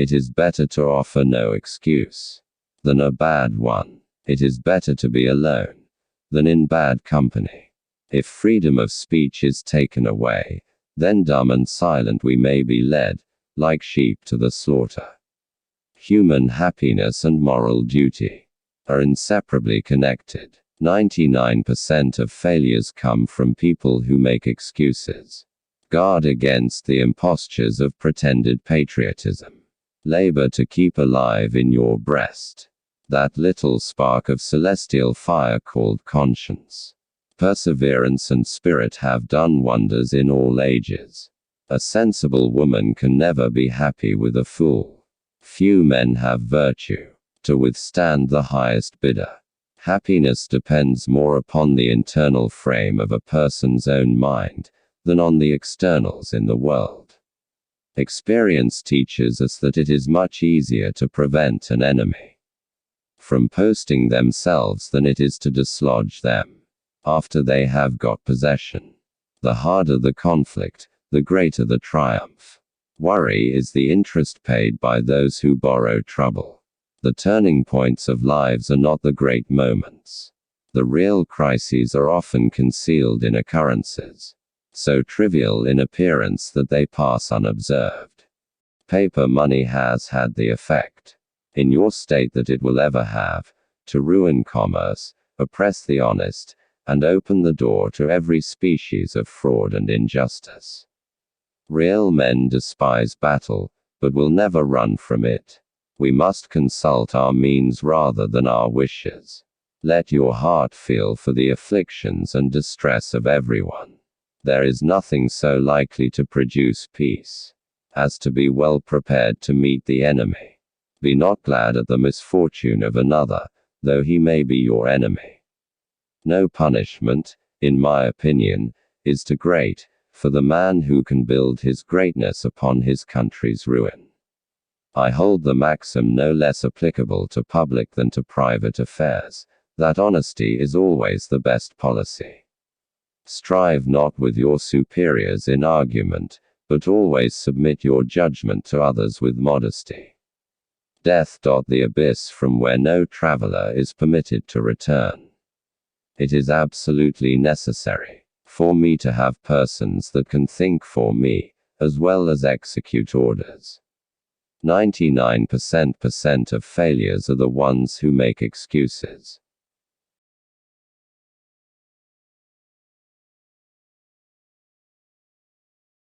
It is better to offer no excuse than a bad one. It is better to be alone than in bad company. If freedom of speech is taken away, then dumb and silent we may be led, like sheep to the slaughter. Human happiness and moral duty are inseparably connected. 99% of failures come from people who make excuses. Guard against the impostures of pretended patriotism. Labor to keep alive in your breast that little spark of celestial fire called conscience. Perseverance and spirit have done wonders in all ages. A sensible woman can never be happy with a fool. Few men have virtue to withstand the highest bidder. Happiness depends more upon the internal frame of a person's own mind than on the externals in the world. Experience teaches us that it is much easier to prevent an enemy from posting themselves than it is to dislodge them after they have got possession. The harder the conflict, the greater the triumph. Worry is the interest paid by those who borrow trouble. The turning points of lives are not the great moments. The real crises are often concealed in occurrences so trivial in appearance that they pass unobserved. Paper money has had the effect, in your state that it will ever have, to ruin commerce, oppress the honest, and open the door to every species of fraud and injustice. Real men despise battle, but will never run from it. We must consult our means rather than our wishes. Let your heart feel for the afflictions and distress of everyone. There is nothing so likely to produce peace as to be well prepared to meet the enemy. Be not glad at the misfortune of another, though he may be your enemy. No punishment, in my opinion, is too great for the man who can build his greatness upon his country's ruin. I hold the maxim no less applicable to public than to private affairs, that honesty is always the best policy. Strive not with your superiors in argument, but always submit your judgment to others with modesty. Death. The abyss from where no traveler is permitted to return. It is absolutely necessary for me to have persons that can think for me, as well as execute orders. 99% of failures are the ones who make excuses.